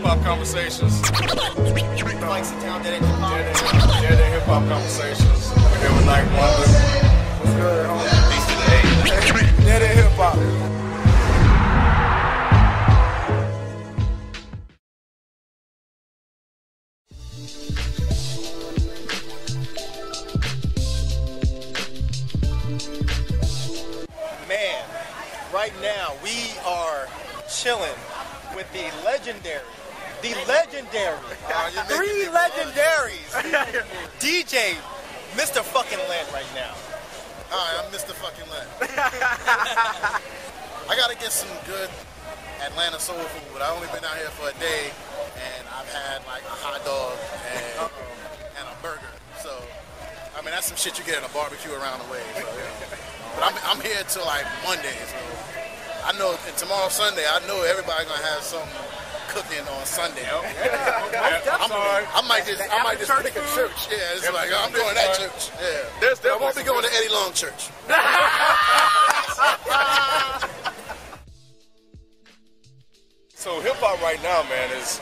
hip-hop conversations. Like sit down, dead end hip-hop conversations. We're here with Night Wonder. What's good, homie? Peace to the age. Dead end hip-hop. Man, right now we are chilling with the legendary, three legendaries, DJ Mr. fucking Len right now. Hi, I'm Mr. fucking Len. I gotta get some good Atlanta soul food. I've only been out here for a day, and I've had like a hot dog and a burger. So, I mean, that's some shit you get in a barbecue around the way. So, yeah. But I'm here till like Monday, so I know. And tomorrow Sunday, I know everybody's gonna have some cooking on Sunday. I might just pick a church. Yeah, it's like I'm going to that church. Yeah, I won't be going to Eddie Long Church. So hip hop right now, man, is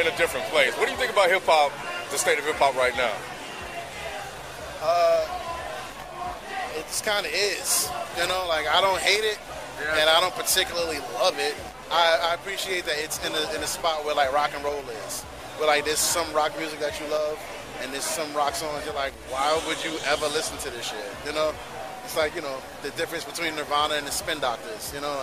in a different place. What do you think about hip hop? The state of hip hop right now? It kind of is. You know, like I don't hate it, and I don't particularly love it. I appreciate that it's in a spot where like rock and roll is. Where like there's some rock music that you love, and there's some rock songs you're like, why would you ever listen to this shit? You know, it's like, you know, the difference between Nirvana and the Spin Doctors. You know,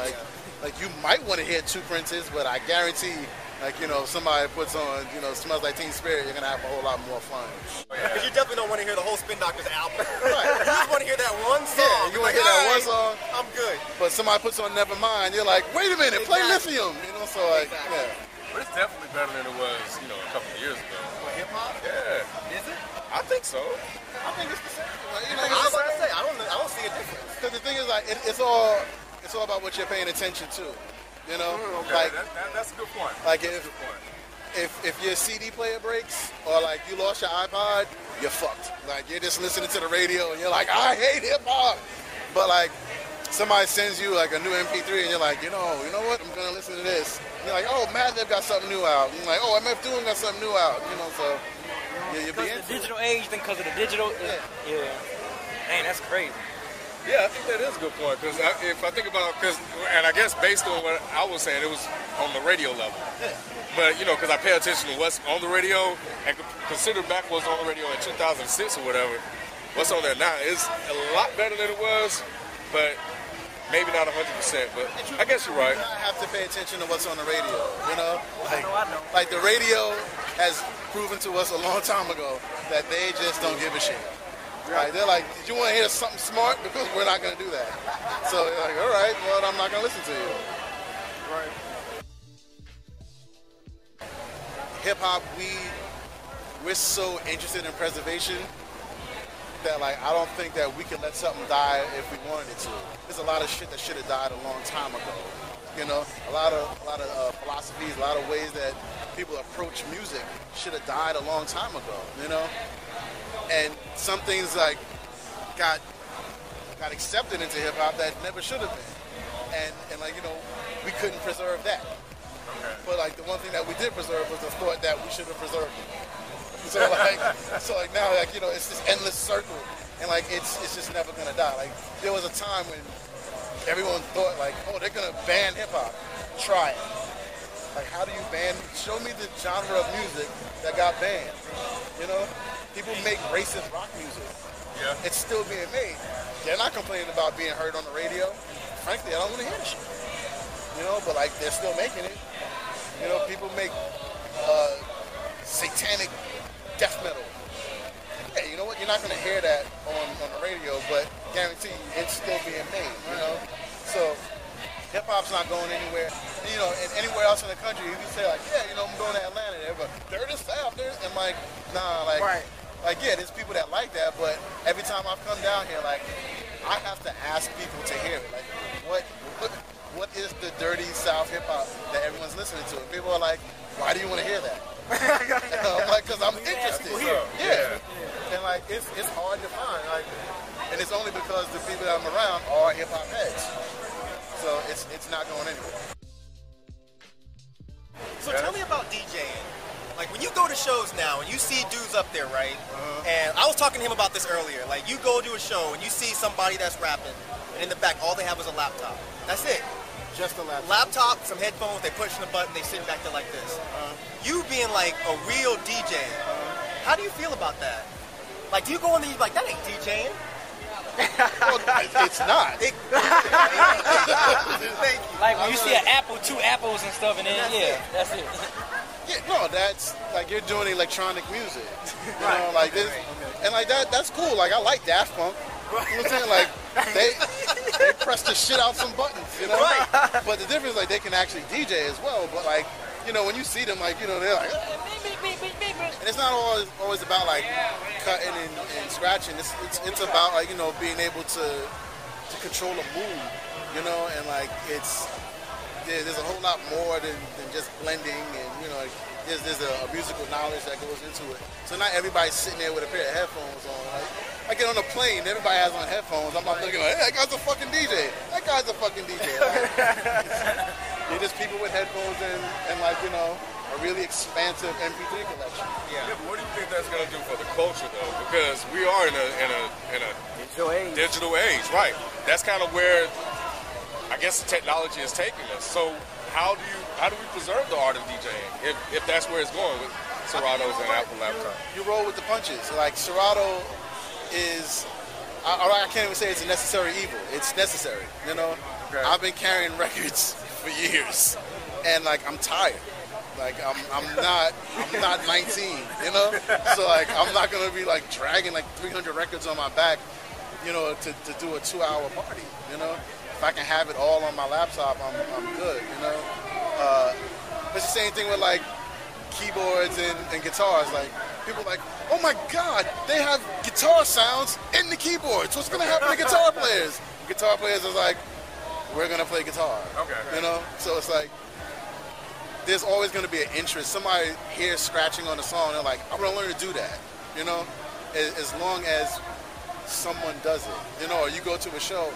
like you might want to hear Two Princes, but I guarantee, like, you know, if somebody puts on, you know, Smells Like Teen Spirit, you're gonna have a whole lot more fun. Because you definitely don't want to hear the whole Spin Doctors album. Right. You just want to hear that one song. Yeah, you want to hear that one song. I'm good. But somebody puts on Nevermind, you're like, wait a minute, play Lithium. You know, so like, yeah. But it's definitely better than it was, you know, a couple of years ago. For hip hop? Yeah. Is it? I think so. I think it's the same. Like, you know, I was about to say, I don't see a difference. because the thing is, like, it's all about what you're paying attention to. You know, Okay, like that's a good point. Like that's a good point. if your CD player breaks or like you lost your iPod, you're fucked. Like you're just listening to the radio and you're like, I hate hip hop. But like somebody sends you like a new MP3 and you're like, you know what? I'm gonna listen to this. And you're like, oh, Madlib got something new out. And you're like, oh, MF Doom got something new out. You know, so you'll be into the digital age, then because of the digital. Yeah. Man, that's crazy. Yeah, I think that is a good point, because if I think about, and I guess based on what I was saying, it was on the radio level. Yeah. But, you know, because I pay attention to what's on the radio, and consider back what's on the radio in 2006 or whatever, what's on there now is a lot better than it was, but maybe not 100%, but I guess you're right. I have to pay attention to what's on the radio, you know? I know. Like the radio has proven to us a long time ago that they just don't give a shit. Right? They're like, did you want to hear something smart? Because we're not going to do that. So they're like, all right, well, I'm not going to listen to you. Right. Hip-hop, we're so interested in preservation that, like, I don't think that we can let something die if we wanted it to. There's a lot of shit that should have died a long time ago. You know, a lot of philosophies, a lot of ways that people approach music should have died a long time ago, you know? And some things like got accepted into hip hop that never should have been, and like, you know, we couldn't preserve that. Okay. But like the one thing that we did preserve was the thought that we should have preserved it. So like now, like, you know, it's this endless circle, and like it's just never gonna die. Like there was a time when everyone thought like, oh, they're gonna ban hip hop. Try it. Like, how do you ban? Show me the genre of music that got banned. You know. People make racist rock music. Yeah. It's still being made. They're not complaining about being heard on the radio. Frankly, I don't want to hear the shit. You know, but like they're still making it. You know, people make satanic death metal. Yeah, you know what? You're not going to hear that on the radio, but guarantee you, it's still being made. You know, so hip hop's not going anywhere. You know, and anywhere else in the country, you can say like, yeah, you know, I'm going to Atlanta. Everybody, they're the South. And like, nah, like. Right. Like, yeah, there's people that like that, but every time I've come down here, like, I have to ask people to hear it. Like, what is the dirty South hip-hop that everyone's listening to? And people are like, why do you want to hear that? I'm like, because I'm interested. Yeah. And, like, it's hard to find. Like, and it's only because the people that I'm around are hip-hop heads. So it's not going anywhere. So tell me about DJing. Like, when you go to shows now and you see dudes up there, right? And I was talking to him about this earlier. Like, you go to a show and you see somebody that's rapping, and in the back, all they have is a laptop. That's it. Just a laptop. Laptop, some headphones, they pushing the button, they sitting back there like this. You being like a real DJ, how do you feel about that? Like, do you go in there and you're like, that ain't DJing? Well, it's not. Thank you. Like when you see an apple, two apples and stuff, and then that's it. Yeah, no, that's like you're doing electronic music. You know, like this, and like that's cool. Like I like Daft Punk. You know what I'm saying? Like they press the shit out some buttons, you know? Right. But the difference is like they can actually DJ as well. But like, you know, when you see them, like, you know, they're like, and it's not always about like cutting and scratching. It's about like, you know, being able to control a mood, you know, and like there's a whole lot more than just blending, and you know, like, there's a musical knowledge that goes into it. So not everybody's sitting there with a pair of headphones on. Like, I get on a plane, everybody has on headphones. I'm not looking like, hey, that guy's a fucking DJ. That guy's a fucking DJ. They're just people with headphones and like, you know, a really expansive MP3 collection. Yeah, but what do you think that's going to do for the culture, though? Because we are in a digital age, right? That's kind of where I guess the technology is taking us. So how do we preserve the art of DJing if that's where it's going with Serato's and Apple laptop? You roll with the punches. Like Serato is, I can't even say it's a necessary evil. It's necessary, you know? Okay. I've been carrying records for years, and like I'm tired. Like I'm not 19, you know? So like I'm not gonna be like dragging like 300 records on my back, you know, to do a 2-hour party, you know? If I can have it all on my laptop, I'm good, you know? It's the same thing with like keyboards and guitars. Like people are like, oh my God, they have guitar sounds in the keyboards. What's gonna happen to guitar players? Guitar players is like, we're gonna play guitar. Okay. You know? So it's like, there's always gonna be an interest. Somebody hears scratching on the song, they're like, I'm gonna learn to do that. You know? As long as someone does it. You know, or you go to a show,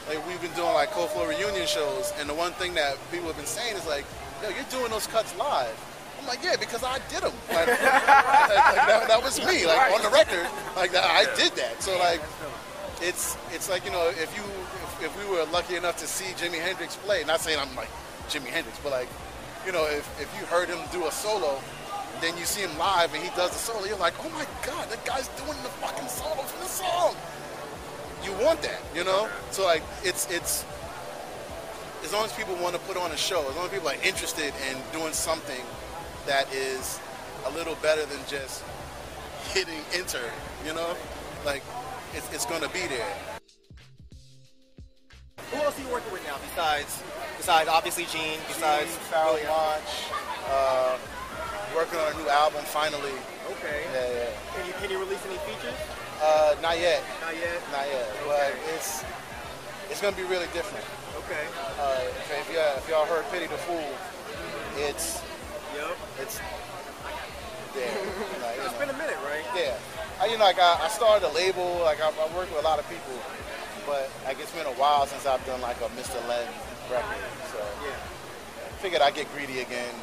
like we've been doing like Cold Floor reunion shows, and the one thing that people have been saying is like, yo, you're doing those cuts live. I'm like, yeah, because I did them. Like, that was me, like on the record, like that, I did that. So like, it's like, you know, if we were lucky enough to see Jimi Hendrix play, not saying I'm like Jimi Hendrix, but like, you know, if you heard him do a solo, then you see him live and he does the solo, you're like, oh my God, that guy's doing the fucking solo for the song. You want that, you know? So like, it's as long as people want to put on a show, as long as people are interested in doing something that is a little better than just hitting enter, you know? Like, it's going to be there. Who else are you working with now besides obviously Gene, besides Sally Launch, working on a new album finally. Okay. Yeah. Can you release any features? Not yet. Not yet? Not yet. Okay. But it's going to be really different. Okay. If y'all heard Pity the Fool, it's there. Like, It's been a minute, right? Yeah. I started a label. Like I work with a lot of people, but like it's been a while since I've done like a Mr. Len record. So Yeah. I figured I'd get greedy again.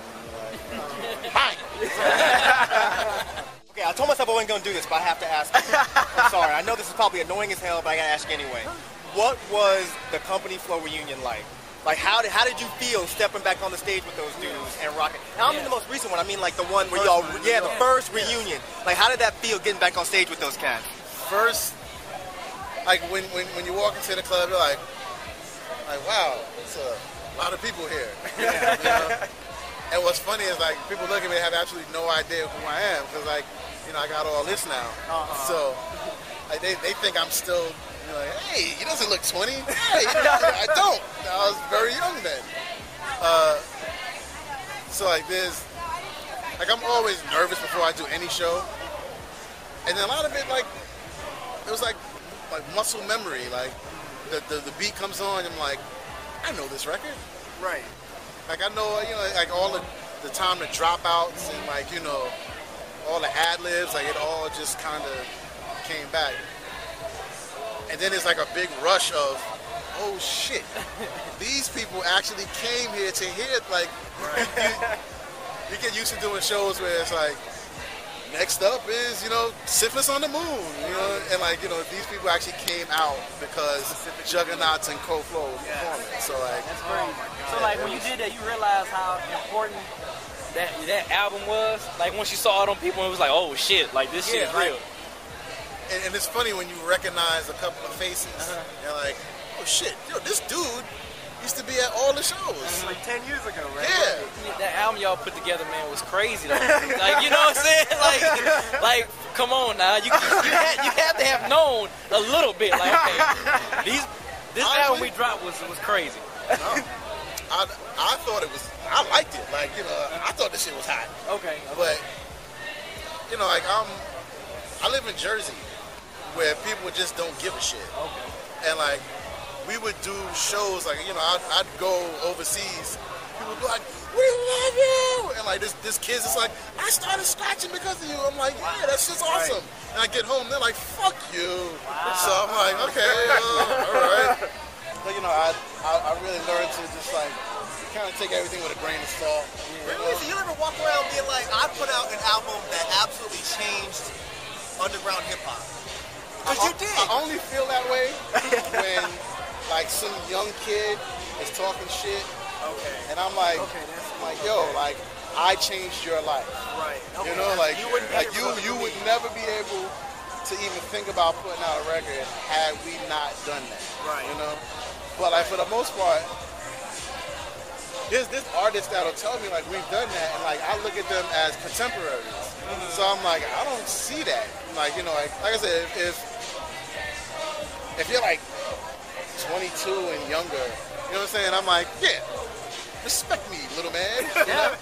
Okay, I told myself I wasn't going to do this, but I have to ask you. I'm sorry. I know this is probably annoying as hell, but I got to ask you anyway. What was the Company Flow reunion like? Like, how did you feel stepping back on the stage with those dudes and rocking? Now, I don't mean the most recent one. I mean, like, the one where y'all, the first reunion. Like, how did that feel getting back on stage with those cats? First, like, when you walk into the club, you're like, wow, it's a lot of people here. You know? And what's funny is, like, people look at me and have absolutely no idea who I am, because, like, you know, I got all this now. So, like, they think I'm still, you know, like, hey, he doesn't look 20. Hey, I don't. I was very young then. So, like, I'm always nervous before I do any show. And then a lot of it, like, it was like muscle memory. Like, the beat comes on, and I'm like, I know this record. Right. Like, I know, you know, like all the time, the dropouts and, like, you know, all the ad-libs, like, it all just kind of came back. And then it's like a big rush of, oh, shit, these people actually came here to hear, like, you get used to doing shows where it's like, next up is, you know, Syphilis on the Moon, you know, and like, you know, these people actually came out because Juggernauts and Coflow was performing. So like, That's crazy. So like when you did that, you realized how important that album was. Like once you saw all them people, it was like, oh shit, like this shit is real. and it's funny when you recognize a couple of faces. You're like, oh shit, yo, this dude used to be at all the shows. Like 10 years ago, right? Yeah. That album y'all put together, man, was crazy though. Like, you know what I'm saying? Like come on now. You have to have known a little bit. Like, okay, this album we dropped was crazy. No. I thought it was, I liked it. Like, you know, I thought this shit was hot. Okay. But, you know, like, I live in Jersey where people just don't give a shit. Okay. And like, we would do shows, like, you know, I'd go overseas. People would be like, we love you! And like, this kid's just like, I started scratching because of you. I'm like, yeah, that shit's awesome. And I get home, they're like, fuck you. So I'm like, okay, all right. But you know, I really learned to just like, kind of take everything with a grain of salt. Really? So you ever walk around being like, I put out an album that absolutely changed underground hip hop? Because you did. I only feel that way when like some young kid is talking shit. Okay. And I'm like, yo, like, I changed your life. Right. Okay. You know, like you wouldn't you would never be able to even think about putting out a record had we not done that. Right. You know? But like for the most part, there's this artist that'll tell me like we've done that, and like I look at them as contemporaries. So I'm like, I don't see that. Like, you know, like I said, if you're like 22 and younger, you know what I'm saying? I'm like, yeah, respect me, little man. You know?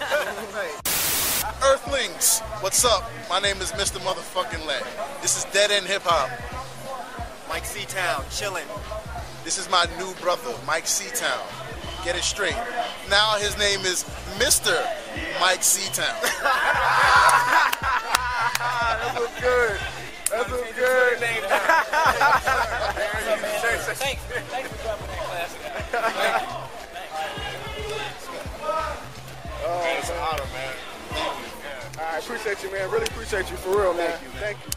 Earthlings, what's up? My name is Mr. Motherfucking Len. This is Dead End Hip Hop. Mike C-Town, chillin'. This is my new brother, Mike C-Town. Get it straight. Now his name is Mr. Mike C-Town. That was good. That was good. Thanks for dropping that classic. Oh, it's an honor, man. I appreciate you, man. Really appreciate you, for real, man. Thank you.